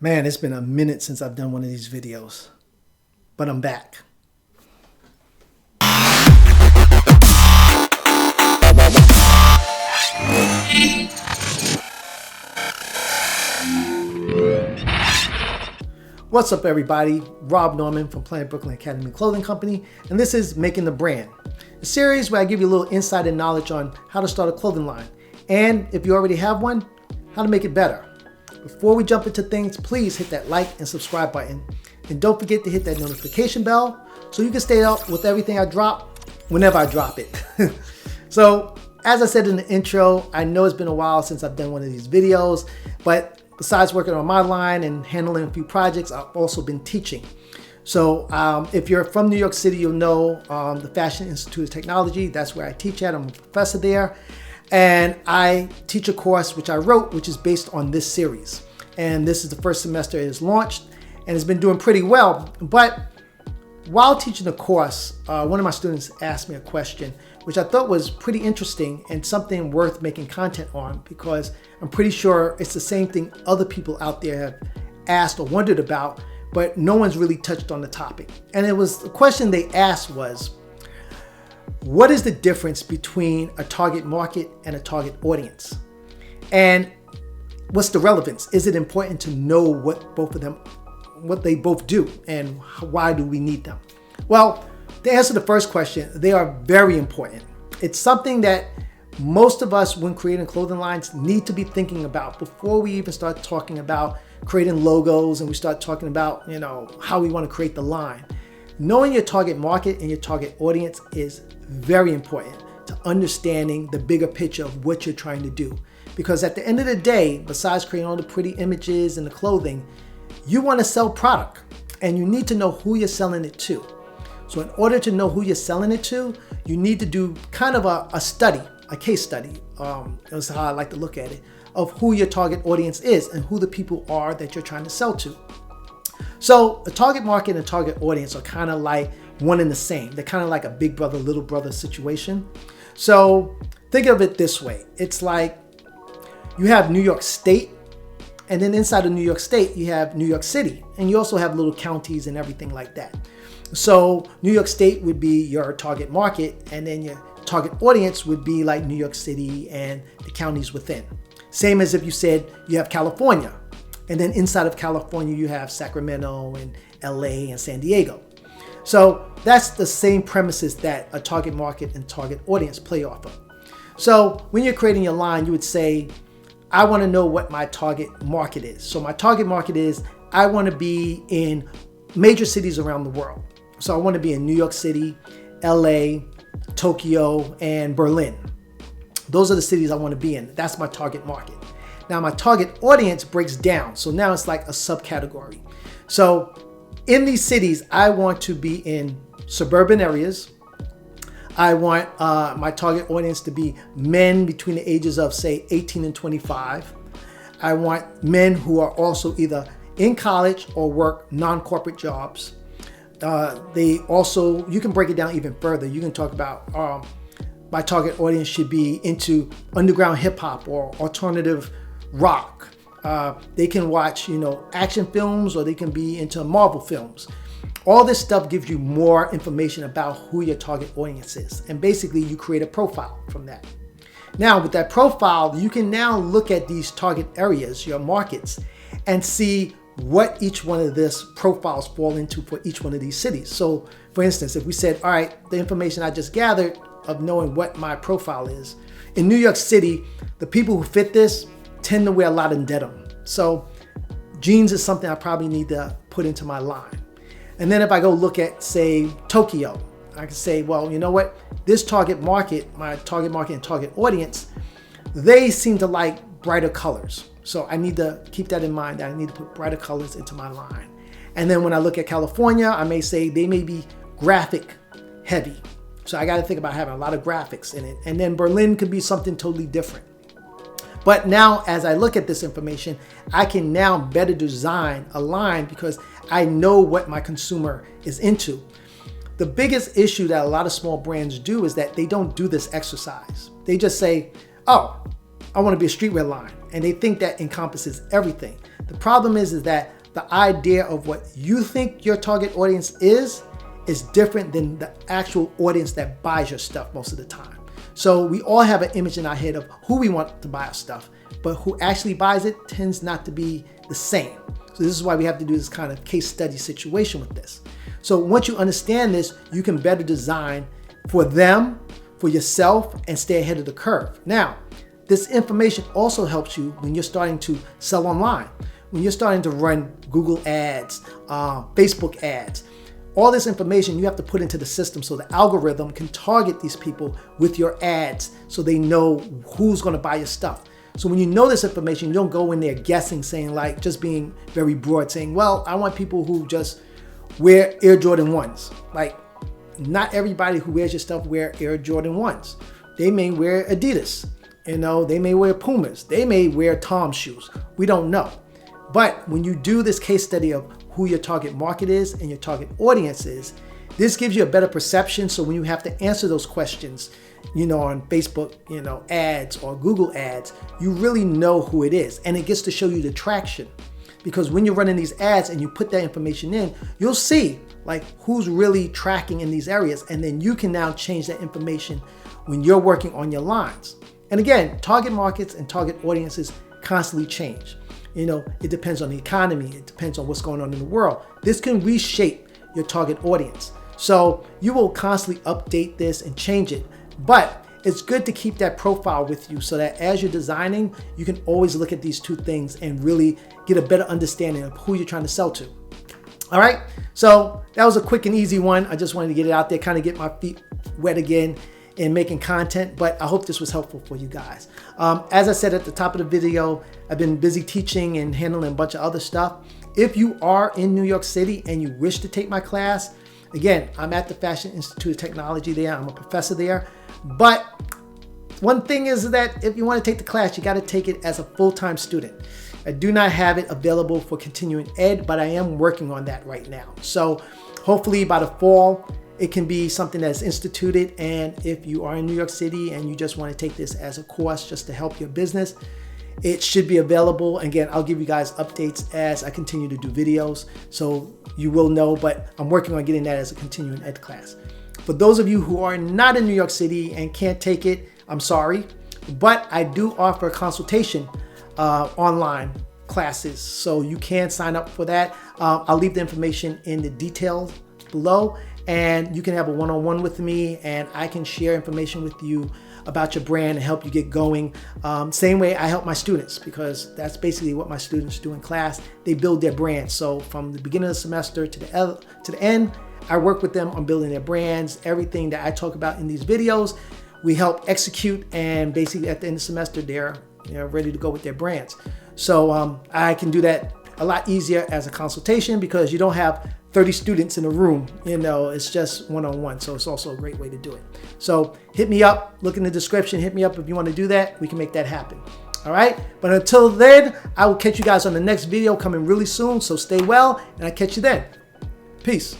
Man, it's been a minute since I've done one of these videos, but I'm back. What's up, everybody? Rob Norman from Planet Brooklyn Academy Clothing Company, and this is Making the Brand, a series where I give you a little insight and knowledge on how to start a clothing line, and if you already have one, how to make it better. Before we jump into things, please hit that like and subscribe button, and don't forget to hit that notification bell so you can stay up with everything I drop whenever I drop it. So, as I said in the intro, I know it's been a while since I've done one of these videos, but besides working on my line and handling a few projects, I've also been teaching. So if you're from New York City, you'll know the Fashion Institute of Technology. That's where I teach at. I'm a professor there. And I teach a course which I wrote, which is based on this series. And this is the first semester it is launched, and it's been doing pretty well. But while teaching the course, one of my students asked me a question, which I thought was pretty interesting and something worth making content on, because I'm pretty sure it's the same thing other people out there have asked or wondered about, but no one's really touched on the topic. And it was the question they asked was, what is the difference between a target market and a target audience? And what's the relevance? Is it important to know what they both do, and why do we need them? Well, to answer the first question, they are very important. It's something that most of us, when creating clothing lines, need to be thinking about before we even start talking about creating logos and we start talking about, how we want to create the line. Knowing your target market and your target audience is very important to understanding the bigger picture of what you're trying to do. Because at the end of the day, besides creating all the pretty images and the clothing, you want to sell product, and you need to know who you're selling it to. So in order to know who you're selling it to, you need to do kind of a study, a case study. That's how I like to look at it, of who your target audience is and who the people are that you're trying to sell to. So a target market and a target audience are kind of like one and the same. They're kind of like a big brother, little brother situation. So think of it this way. It's like you have New York State, and then inside of New York State, you have New York City, and you also have little counties and everything like that. So New York State would be your target market, and then your target audience would be like New York City and the counties within. Same as if you said you have California, and then inside of California, you have Sacramento and LA and San Diego. So that's the same premises that a target market and target audience play off of. So when you're creating your line, you would say, I want to know what my target market is. So my target market is, I want to be in major cities around the world. So I want to be in New York City, LA, Tokyo, and Berlin. Those are the cities I want to be in. That's my target market. Now my target audience breaks down. So now it's like a subcategory. So in these cities, I want to be in suburban areas. I want my target audience to be men between the ages of, say, 18 and 25. I want men who are also either in college or work non-corporate jobs. You can break it down even further. You can talk about my target audience should be into underground hip hop or alternative rock. They can watch, action films, or they can be into Marvel films. All this stuff gives you more information about who your target audience is. And basically you create a profile from that. Now with that profile, you can now look at these target areas, your markets, and see what each one of these profiles fall into for each one of these cities. So for instance, if we said, all right, the information I just gathered of knowing what my profile is, in New York City, the people who fit this tend to wear a lot of denim. So jeans is something I probably need to put into my line. And then if I go look at, say, Tokyo, I can say, well, you know what? This target market, my target market and target audience, they seem to like brighter colors. So I need to keep that in mind, that I need to put brighter colors into my line. And then when I look at California, I may say they may be graphic heavy. So I got to think about having a lot of graphics in it. And then Berlin could be something totally different. But now as I look at this information, I can now better design a line because I know what my consumer is into. The biggest issue that a lot of small brands do is that they don't do this exercise. They just say, oh, I want to be a streetwear line. and they think that encompasses everything. The problem is that the idea of what you think your target audience is different than the actual audience that buys your stuff most of the time. So we all have an image in our head of who we want to buy our stuff, but who actually buys it tends not to be the same. So this is why we have to do this kind of case study situation with this. So once you understand this, you can better design for them, for yourself, and stay ahead of the curve. Now, this information also helps you when you're starting to sell online, when you're starting to run Google ads, Facebook ads. All this information you have to put into the system so the algorithm can target these people with your ads so they know who's going to buy your stuff. So when you know this information, you don't go in there guessing, saying like, just being very broad, saying, well, I want people who just wear Air Jordan 1s. Like, not everybody who wears your stuff wear Air Jordan 1s. They may wear Adidas, they may wear Pumas, they may wear Tom's shoes. We don't know. But when you do this case study of who your target market is and your target audience is, this gives you a better perception. So when you have to answer those questions, on Facebook, ads or Google ads, you really know who it is. And it gets to show you the traction. Because when you're running these ads and you put that information in, you'll see like who's really tracking in these areas. And then you can now change that information when you're working on your lines. And again, target markets and target audiences constantly change. It depends on the economy. It depends on what's going on in the world. This can reshape your target audience. So you will constantly update this and change it. But it's good to keep that profile with you so that as you're designing, you can always look at these two things and really get a better understanding of who you're trying to sell to. All right. So that was a quick and easy one. I just wanted to get it out there, kind of get my feet wet again in making content, but I hope this was helpful for you guys. As I said at the top of the video, I've been busy teaching and handling a bunch of other stuff. If you are in New York City and you wish to take my class, again, I'm at the Fashion Institute of Technology there. I'm a professor there. But one thing is that if you want to take the class, you got to take it as a full-time student. I do not have it available for continuing ed, but I am working on that right now. So hopefully by the fall, it can be something that's instituted. And if you are in New York City and you just want to take this as a course just to help your business, it should be available. Again, I'll give you guys updates as I continue to do videos, so you will know, but I'm working on getting that as a continuing ed class. For those of you who are not in New York City and can't take it, I'm sorry, but I do offer a consultation online classes, so you can sign up for that. I'll leave the information in the details below, and you can have a one-on-one with me, and I can share information with you about your brand and help you get going. Same way I help my students, because that's basically what my students do in class. They build their brand. So from the beginning of the semester to the end, I work with them on building their brands. Everything that I talk about in these videos, we help execute, and basically at the end of the semester, they're ready to go with their brands. So I can do that a lot easier as a consultation, because you don't have 30 students in a room, it's just one-on-one. So it's also a great way to do it. So hit me up, look in the description, hit me up if you want to do that. We can make that happen. All right. But until then, I will catch you guys on the next video coming really soon. So stay well, and I'll catch you then. Peace.